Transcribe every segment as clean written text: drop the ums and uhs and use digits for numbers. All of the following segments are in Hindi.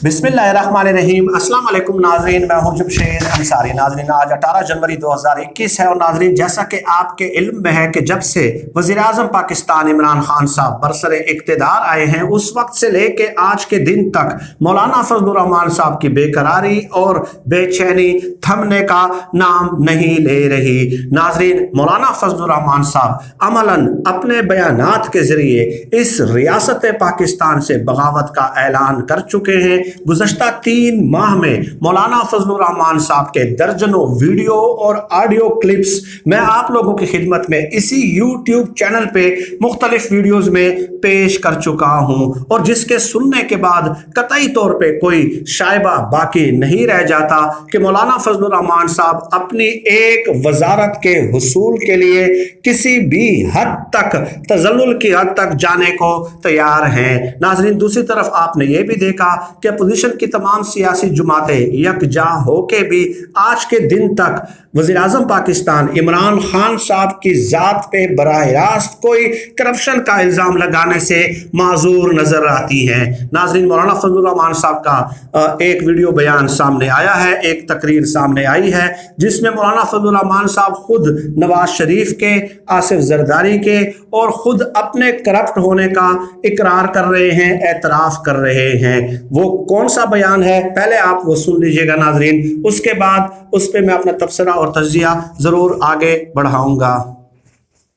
बिस्मिल्लाहिर्रहमानिर्रहीम। अस्सलाम वालेकुम नाजरीन, मैं हूं जमशेद अंसारी। नाजरीन आज 18 जनवरी 2021 है और नाजरीन जैसा कि आपके इल्म में है कि जब से वज़ीर-ए-आज़म पाकिस्तान इमरान खान साहब बरसरे इक़्तिदार आए हैं उस वक्त से लेके आज के दिन तक मौलाना फजलुर रहमान साहब की बेकरारी और बेचैनी थमने का नाम नहीं ले रही। नाजरीन मौलाना फजलुर रहमान साहब अमलन अपने बयानात के जरिए इस रियासत पाकिस्तान से बगावत का ऐलान कर चुके हैं। गुज़श्ता 3 माह में मौलाना फजलुर रहमान साहब के दर्जनों वीडियो और ऑडियो क्लिप्स मैं आप लोगों की खिदमत में इसी यूट्यूब चैनल पे मुख्तलिफ वीडियोस में पेश कर चुका हूं और जिसके सुनने के बाद कतई तौर पे कोई शायबा बाकी नहीं रह जाता कि मौलाना फजलुर रहमान साहब अपनी एक वजारत के हुसूल के लिए किसी भी हद तक तजल्लुल की हद तक जाने को तैयार हैं। नाजरीन दूसरी तरफ आपने ये भी देखा कि अपोजिशन की तमाम सियासी जमातें यकजा होके भी आज के दिन तक वज़ीर-ए-आज़म पाकिस्तान इमरान खान साहब की ज़ात पे बराह रास्त कोई करप्शन का इल्ज़ाम लगाने से माजूर नजर आती हैं। नाज़रीन मौलाना फजलुर रहमान साहब का एक वीडियो बयान सामने आया है, एक तकरीर सामने आई है जिसमें मौलाना फजलुर रहमान साहब खुद नवाज शरीफ के, आसिफ जरदारी के और खुद अपने करप्ट होने का इकरार कर रहे हैं, एतराफ़ कर रहे हैं। वो कौन सा बयान है पहले आप वो सुन लीजिएगा नाजरीन, उसके बाद उस पर मैं अपना तबसरा और तज्जिया जरूर आगे बढ़ाऊंगा।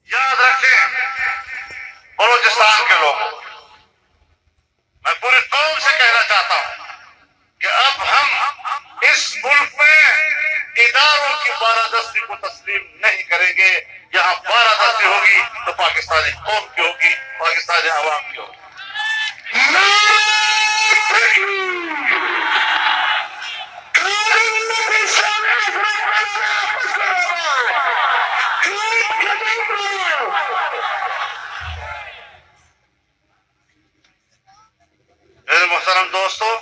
याद रखें बलूचिस्तान के लोगों, मैं पूरी कौम से कहना चाहता हूं कि अब हम इस मुल्क में इदारों की बारादस्ती को तस्लीम नहीं करेंगे। यहाँ बारादस्ती होगी तो पाकिस्तानी कौम की होगी, पाकिस्तानी अवाम की होगी। मेरे मोहतरम दोस्तों,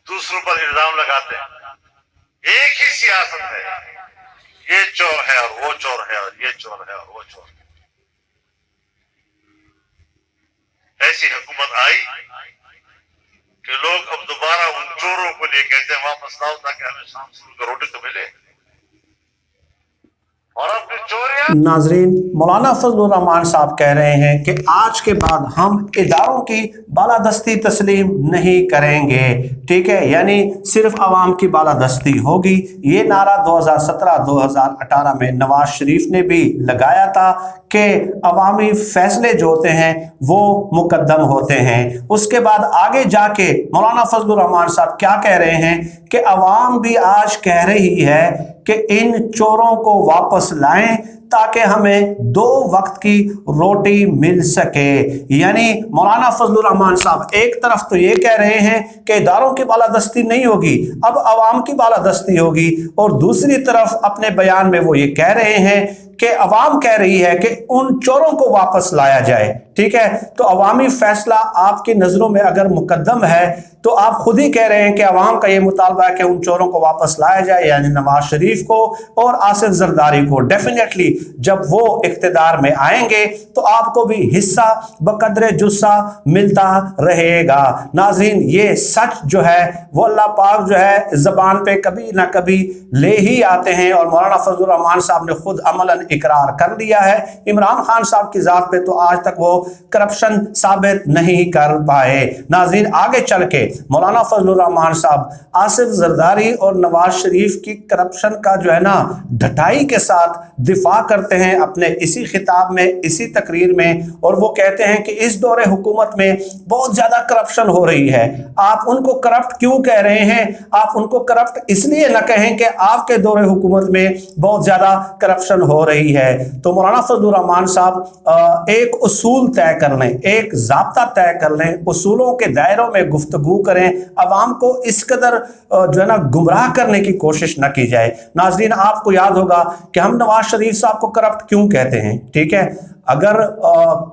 दूसरों पर इल्जाम लगाते हैं, एक ही सियासत है, ये चोर है और वो चोर है और ये चोर है और वो चोर है। ऐसी हुकूमत आई कि लोग अब दोबारा उन चोरों को लिए कहते हैं वापस लाओ ताकि हमें शाम को रोटी तो मिले। और अपनी चोरियां नाजरीन मौलाना फजलुर रहमान साहब कह रहे हैं कि आज के बाद हम इदारों की बालादस्ती तस्लीम नहीं करेंगे, ठीक है, यानी सिर्फ आवाम की बालादस्ती होगी। ये नारा 2017-2018 में नवाज शरीफ ने भी लगाया था कि अवामी फैसले जो होते हैं वो मुकद्दम होते हैं। उसके बाद आगे जाके मौलाना फजलुर रहमान साहब क्या कह रहे हैं कि अवाम भी आज कह रही है कि इन चोरों को वापस लाएं ताकि हमें 2 वक्त की रोटी मिल सके। यानी मौलाना फजलुर रहमान साहब एक तरफ तो ये कह रहे हैं कि इदारों की बालादस्ती नहीं होगी, अब अवाम की बालादस्ती होगी, और दूसरी तरफ अपने बयान में वो ये कह रहे हैं कि अवाम कह रही है कि उन चोरों को वापस लाया जाए, ठीक है। तो अवामी फैसला आपकी नजरों में अगर मुकद्दम है तो आप खुद ही कह रहे हैं कि अवाम का ये मुतालबा है कि उन चोरों को वापस लाया जाए, यानी नवाज शरीफ को और आसिफ जरदारी को। डेफिनेटली जब वो इख्तिदार में आएंगे तो आपको भी हिस्सा बकदरे जुस्सा मिलता रहेगा। नाजरीन ये सच जो है वो अल्लाह पाक जो है जबान पे कभी ना कभी ले ही आते हैं और मौलाना फजलुर रहमान साहब ने खुद अमलन इकरार कर लिया है। इमरान खान साहब की जात पे तो आज तक वो करप्शन साबित नहीं कर पाए। नाज़रीन आगे चल के मौलाना फजलुर रहमान साहब आसिफ जरदारी और नवाज शरीफ की करप्शन का जो है ना ढटाई के साथ दिफा करते हैं अपने इसी खिताब में, इसी तकरीर में, और वो कहते हैं कि इस दौरे हुकूमत में बहुत ज्यादा करप्शन हो रही है। आप उनको करप्ट क्यों कह रहे हैं? आप उनको करप्ट इसलिए न कहें कि आपके दौरे हुकूमत में बहुत ज्यादा करप्शन हो रही है। तो मौलाना फजलुर रहमान साहब एक उसूल तय कर लें, एक ज़ाब्ता तय कर लें, उसूलों के दायरों में गुफ्तगू करें, अवाम को इस कदर जो है ना गुमराह करने की कोशिश न की जाए। नाजरीन आपको याद होगा कि हम नवाज शरीफ साहब को करप्ट क्यों कहते हैं, ठीक है। अगर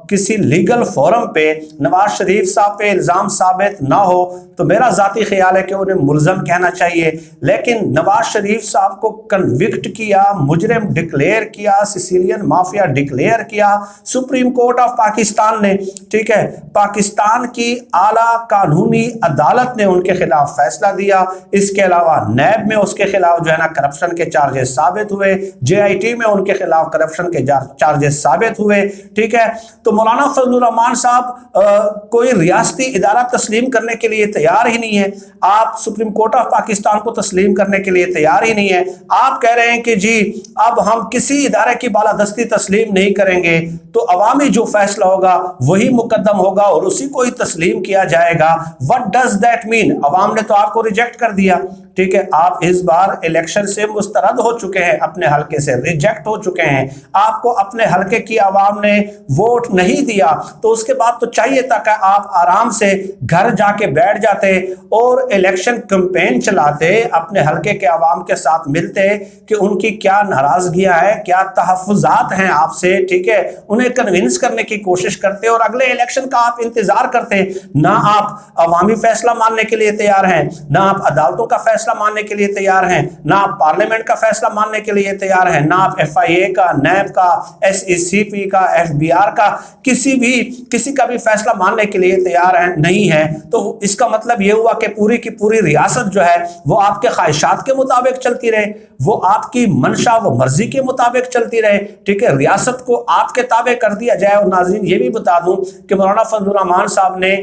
किसी लीगल फोरम पे नवाज शरीफ साहब पे इल्ज़ाम साबित ना हो तो मेरा ज़ाती ख्याल है कि उन्हें मुलज़म कहना चाहिए, लेकिन नवाज शरीफ साहब को कन्विक्ट किया, मुजरिम डिक्लेयर किया, सिसिलियन माफिया डिक्लेयर किया सुप्रीम कोर्ट ऑफ पाकिस्तान ने। ठीक है, पाकिस्तान की आला कानूनी अदालत ने उनके खिलाफ फैसला दिया। इसके अलावा नैब में उसके खिलाफ जो है ना करप्शन के चार्जेस साबित हुए, JIT में उनके खिलाफ करप्शन के चार्जेस साबित हुए। ठीक है, तो मौलाना फजलुर रहमान साहब कोई रियासती इदारा तस्लीम करने के लिए तैयार ही नहीं है। आप सुप्रीम कोर्ट ऑफ पाकिस्तान को तस्लीम करने के लिए तैयार ही नहीं है। आप कह रहे हैं कि जी अब हम किसी इदारे की बालादस्ती तस्लीम नहीं करेंगे, तो अवामी जो फैसला होगा वही मुकद्दम होगा और उसी को ही तस्लीम किया जाएगा। What does that mean? अवाम ने तो आपको रिजेक्ट कर दिया। ठीक है, आप इस बार इलेक्शन से मुस्तरद हो चुके हैं, अपने हलके से रिजेक्ट हो चुके हैं, आपको अपने हलके की आवाम ने वोट नहीं दिया, तो उसके बाद तो चाहिए था कि आप आराम से घर जाके बैठ जाते और इलेक्शन कैंपेन चलाते, अपने हलके के आवाम के साथ मिलते कि उनकी क्या नाराजगियां हैं, क्या तहफ़्फ़ुज़ात हैं आपसे। ठीक है, उन्हें कन्विंस करने की कोशिश करते और अगले इलेक्शन का आप इंतजार करते। ना आप अवामी फैसला मानने के लिए तैयार हैं, ना आप अदालतों का फैसला मानने के लिए तैयार हैं, ना आप पार्लियामेंट का फैसला मानने के लिए तैयार हैं, ना आप FIA का, नैब का, SECP का, FBR का किसी का भी फैसला मानने के लिए तैयार है नहीं है। तो इसका मतलब यह हुआ कि पूरी की पूरी रियासत जो है वो आपके ख्वाहिशात के मुताबिक चलती रहे, वो आपकी मंशा व मर्जी के मुताबिक चलती रहे। ठीक है, रियासत को आपके ताबे कर दिया जाए। और नाज़रीन ये भी बता दूं कि मौलाना फजलुर रहमान साहब ने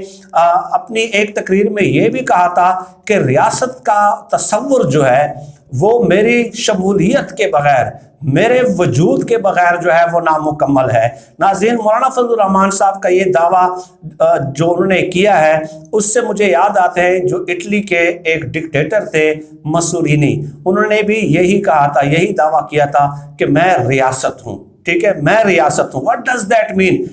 अपनी एक तकरीर में यह भी कहा था कि रियासत का तसव्वुर जो है वो मेरी शमूलियत के बगैर, मेरे वजूद के बगैर जो है वो नामुकम्मल है। नाज़रीन, मौलाना फजलुर रहमान साहब का ये दावा जो उन्होंने किया है उससे मुझे याद आते हैं जो इटली के एक डिक्टेटर थे मसूलिनी, उन्होंने भी यही कहा था, यही दावा किया था कि मैं रियासत हूँ। ठीक है, मैं रियासत हूँ। What does that mean?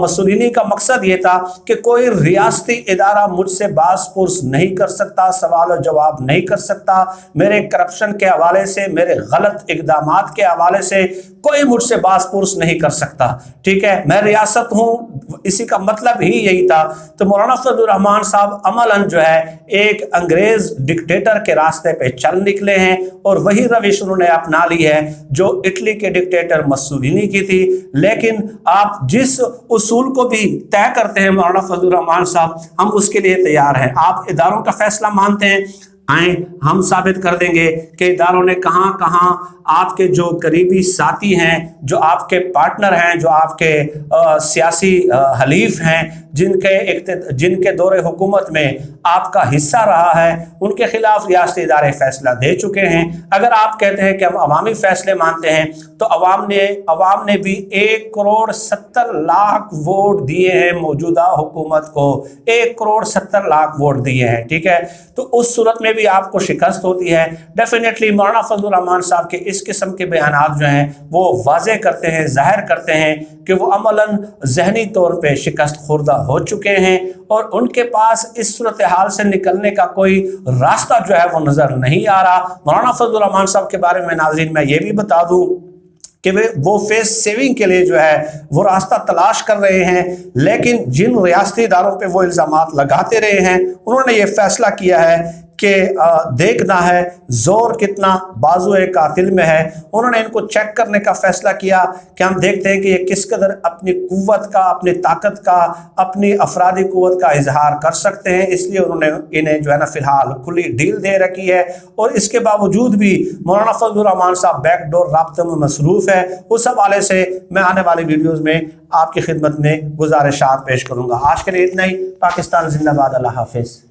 Mussolini का मकसद ये था कि कोई रियासती इदारा मुझसे बास-पुर्स नहीं कर सकता, सवाल और जवाब नहीं कर सकता, मेरे करप्शन के हवाले से, मेरे गलत इकदामात के हवाले से कोई मुझसे बास-पुर्स नहीं कर सकता। ठीक है, मैं रियासत हूँ, इसी का मतलब ही यही था। तो मौलाना फजलुर रहमान साहब अमलन जो है एक अंग्रेज डिक्टेटर के रास्ते पे चल निकले हैं और वही रविश उन्होंने अपना ली है जो इटली के डिक्टेटर मसूलिनी की थी। लेकिन आप जिस उसूल को भी तय करते हैं मौलाना फजलुर रहमान साहब, हम उसके लिए तैयार हैं। आप इदारों का फैसला मानते हैं, आए हम साबित कर देंगे कि इदारों ने कहां कहां आपके जो करीबी साथी हैं, जो आपके पार्टनर हैं, जो आपके सियासी हलीफ हैं, जिनके दौरे हुकूमत में आपका हिस्सा रहा है, उनके खिलाफ रियासती इदारे फैसला दे चुके हैं। अगर आप कहते हैं कि हम अवामी फैसले मानते हैं तो अवाम ने भी 1,70,00,000 वोट दिए हैं मौजूदा हुकूमत को, 1,70,00,000 वोट दिए हैं। ठीक है, तो उस सूरत में भी आपको शिकस्त होती है। डेफिनेटली मौलाना फजलुर रहमान साहब के इस किस्म के बयानात जो हैं वो वाज़े करते हैं, जाहिर करते हैं कि वो अमलन ज़हनी तौर पे शिकस्त खुर्दा हो चुके हैं और उनके पास इस सूरत हाल से निकलने का कोई रास्ता जो है वो नज़र नहीं आ रहा। मौलाना फजलुर रहमान साहब के बारे में नाज़रीन मैं ये भी बता दूँ कि वो फेस सेविंग के लिए जो है वो रास्ता तलाश कर रहे हैं, लेकिन जिन रियासती इदारों पे वो इल्ज़ामात लगाते रहे हैं उन्होंने ये फैसला किया है कि देखना है जोर कितना बाजुए कातिल में है। उन्होंने इनको चेक करने का फैसला किया कि हम देखते हैं कि ये किस कदर अपनी कुव्वत का, अपनी ताकत का, अपनी अफरादी कुव्वत का इजहार कर सकते हैं। इसलिए उन्होंने इन्हें जो है ना फिलहाल खुली डील दे रखी है और इसके बावजूद भी मौलाना फजलुर रहमान साहब बैकडोर राब्ते में मसरूफ़ है। उस हवाले से मैं आने वाली वीडियोज़ में आपकी खिदमत में गुजारिशात पेश करूँगा। आज के लिए इतना ही। पाकिस्तान जिंदाबाद। अल्लाह हाफिज़।